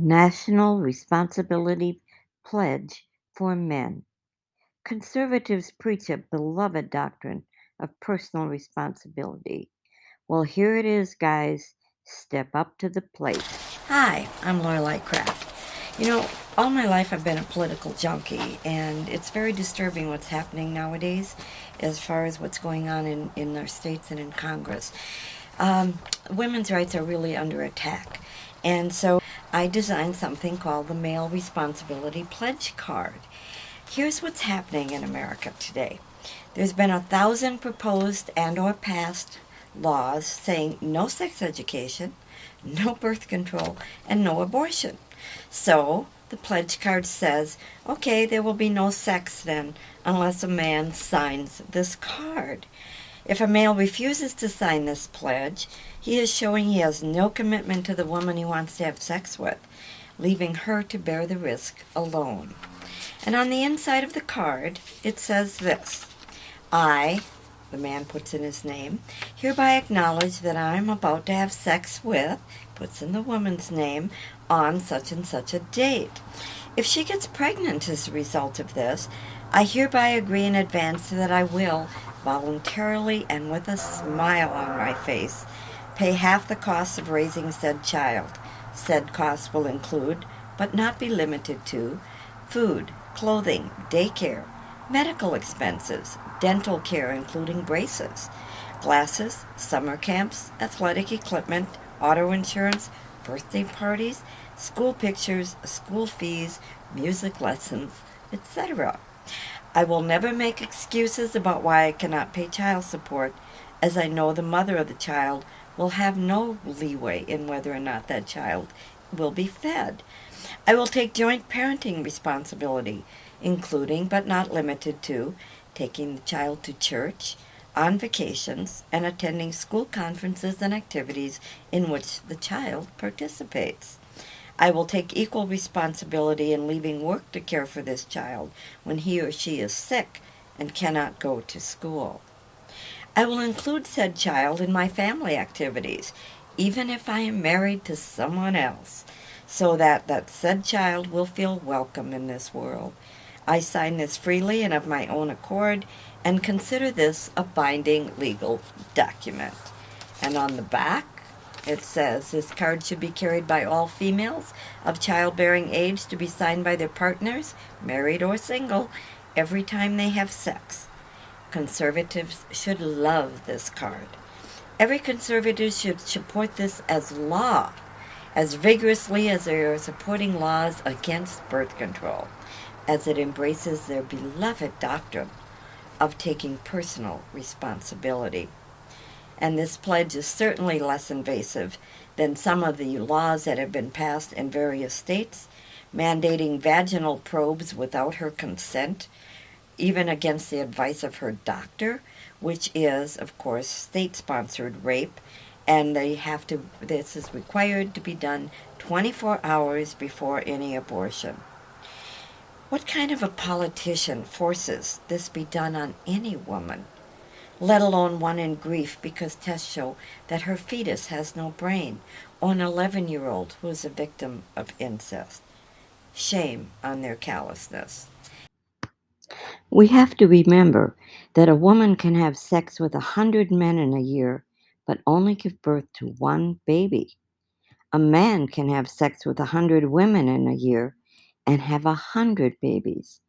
National Responsibility Pledge for Men. Conservatives preach a beloved doctrine of personal responsibility. Well, here it is, guys. Step up to the plate. Hi, I'm Lorelei Craft. You know, all my life I've been a political junkie, and it's very disturbing what's happening nowadays as far as what's going on in our states and in Congress. Um, Women's rights are really under attack, and so I designed something called the Male Responsibility Pledge Card. Here's what's happening in America today. There's been 1,000 proposed and or passed laws saying no sex education, no birth control, and no abortion. So the pledge card says, okay, there will be no sex then unless a man signs this card. If a male refuses to sign this pledge, he is showing he has no commitment to the woman he wants to have sex with, leaving her to bear the risk alone. And on the inside of the card, it says this: I, the man puts in his name, hereby acknowledge that I am about to have sex with, puts in the woman's name, on such and such a date. If she gets pregnant as a result of this, I hereby agree in advance that I will, voluntarily and with a smile on my face, pay half the cost of raising said child. Said costs will include, but not be limited to, food, clothing, daycare, medical expenses, dental care including braces, glasses, summer camps, athletic equipment, auto insurance, birthday parties, school pictures, school fees, music lessons, etc. I will never make excuses about why I cannot pay child support, as I know the mother of the child will have no leeway in whether or not that child will be fed. I will take joint parenting responsibility, including but not limited to taking the child to church, on vacations, and attending school conferences and activities in which the child participates. I will take equal responsibility in leaving work to care for this child when he or she is sick and cannot go to school. I will include said child in my family activities, even if I am married to someone else, so that said child will feel welcome in this world. I sign this freely and of my own accord, and consider this a binding legal document. And on the back, it says this card should be carried by all females of childbearing age to be signed by their partners, married or single, every time they have sex. Conservatives should love this card. Every conservative should support this as law, as vigorously as they are supporting laws against birth control, as it embraces their beloved doctrine of taking personal responsibility. And this pledge is certainly less invasive than some of the laws that have been passed in various states, mandating vaginal probes without her consent, even against the advice of her doctor, which is, of course, state-sponsored rape, and this is required to be done 24 hours before any abortion. What kind of a politician forces this be done on any woman, let alone one in grief because tests show that her fetus has no brain, or an 11-year-old who is a victim of incest? Shame on their callousness. We have to remember that a woman can have sex with 100 men in a year, but only give birth to one baby. A man can have sex with 100 women in a year and have 100 babies.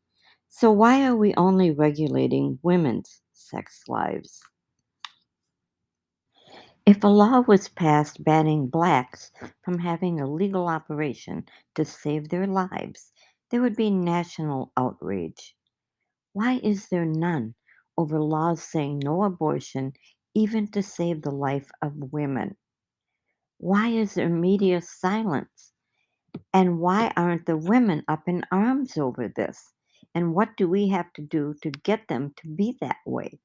So why are we only regulating women's sex lives? If a law was passed banning blacks from having a legal operation to save their lives, there would be national outrage. Why is there none over laws saying no abortion, even to save the life of women? Why is there media silence? And why aren't the women up in arms over this? And what do we have to do to get them to be that way?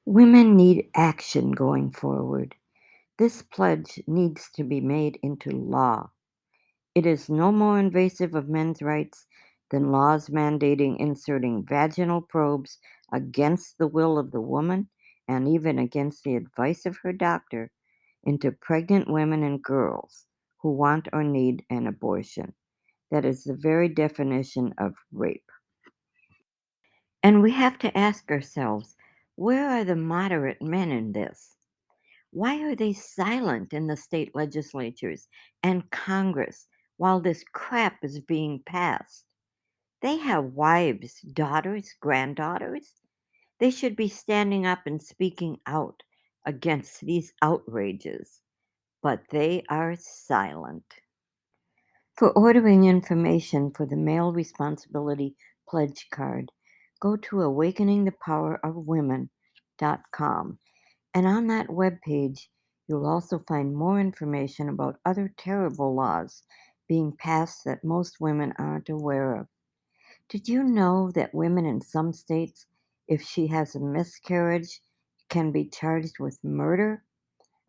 Women need action going forward. This pledge needs to be made into law. It is no more invasive of men's rights than laws mandating inserting vaginal probes against the will of the woman and even against the advice of her doctor into pregnant women and girls who want or need an abortion. That is the very definition of rape. And we have to ask ourselves, where are the moderate men in this? Why are they silent in the state legislatures and Congress while this crap is being passed? They have wives, daughters, granddaughters. They should be standing up and speaking out against these outrages, but they are silent. For ordering information for the Male Responsibility Pledge Card, go to awakeningthepowerofwomen.com. And on that webpage, you'll also find more information about other terrible laws being passed that most women aren't aware of. Did you know that women in some states, if she has a miscarriage, can be charged with murder?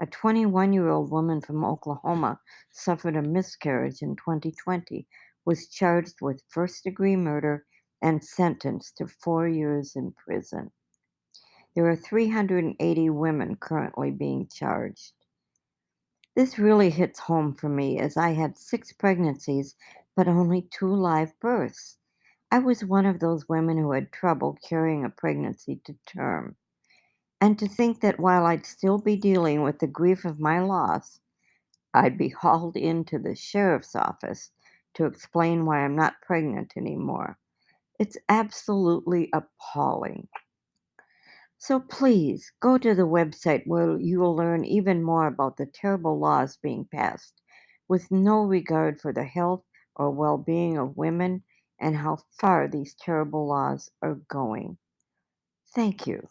A 21-year-old woman from Oklahoma suffered a miscarriage in 2020, was charged with first-degree murder, and sentenced to 4 years in prison. There are 380 women currently being charged. This really hits home for me as I had 6 pregnancies but only 2 live births. I was one of those women who had trouble carrying a pregnancy to term. And to think that while I'd still be dealing with the grief of my loss, I'd be hauled into the sheriff's office to explain why I'm not pregnant anymore. It's absolutely appalling. So please go to the website where you will learn even more about the terrible laws being passed with no regard for the health or well being of women and how far these terrible laws are going. Thank you.